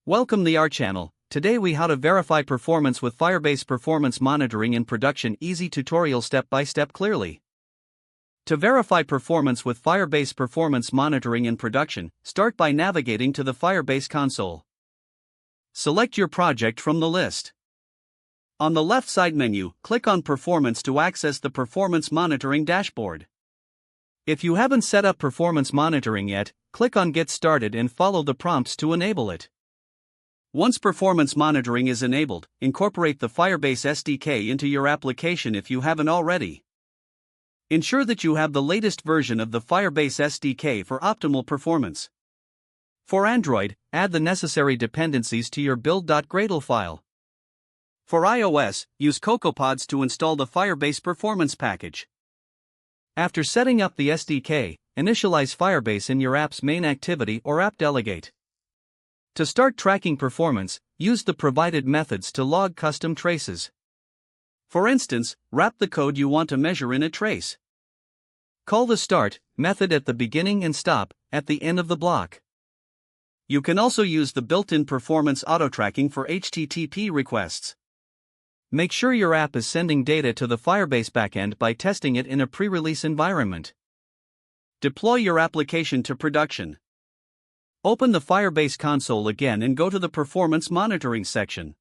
Welcome to our channel. Today we how to verify performance with Firebase Performance Monitoring in production. Easy tutorial step by step clearly. To verify performance with Firebase Performance Monitoring in production, start by navigating to the Firebase console. Select your project from the list. On the left side menu, click on Performance to access the Performance Monitoring dashboard. If you haven't set up Performance Monitoring yet, click on Get Started and follow the prompts to enable it. Once Performance Monitoring is enabled, incorporate the Firebase SDK into your application if you haven't already. Ensure that you have the latest version of the Firebase SDK for optimal performance. For Android, add the necessary dependencies to your build.gradle file. For iOS, use CocoaPods to install the Firebase Performance package. After setting up the SDK, initialize Firebase in your app's main activity or app delegate. To start tracking performance, use the provided methods to log custom traces. For instance, wrap the code you want to measure in a trace. Call the start method at the beginning and stop at the end of the block. You can also use the built-in performance auto-tracking for HTTP requests. Make sure your app is sending data to the Firebase backend by testing it in a pre-release environment. Deploy your application to production. Open the Firebase console again and go to the Performance Monitoring section.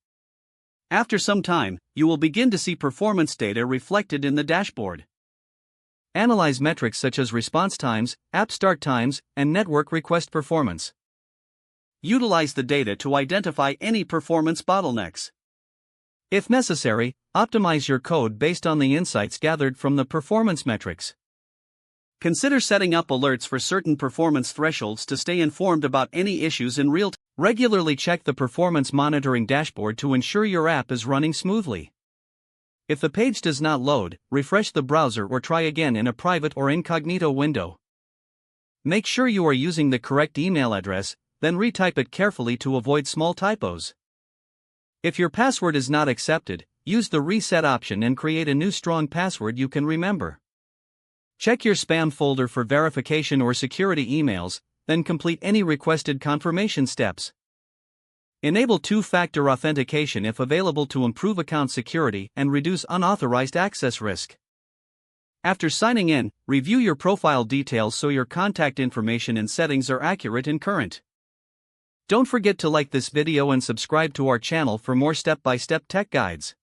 After some time, you will begin to see performance data reflected in the dashboard. Analyze metrics such as response times, app start times, and network request performance. Utilize the data to identify any performance bottlenecks. If necessary, optimize your code based on the insights gathered from the performance metrics. Consider setting up alerts for certain performance thresholds to stay informed about any issues in real time. Regularly check the performance monitoring dashboard to ensure your app is running smoothly. If the page does not load, refresh the browser or try again in a private or incognito window. Make sure you are using the correct email address, then retype it carefully to avoid small typos. If your password is not accepted, use the reset option and create a new strong password you can remember. Check your spam folder for verification or security emails, then complete any requested confirmation steps. Enable two-factor authentication if available to improve account security and reduce unauthorized access risk. After signing in, review your profile details so your contact information and settings are accurate and current. Don't forget to like this video and subscribe to our channel for more step-by-step tech guides.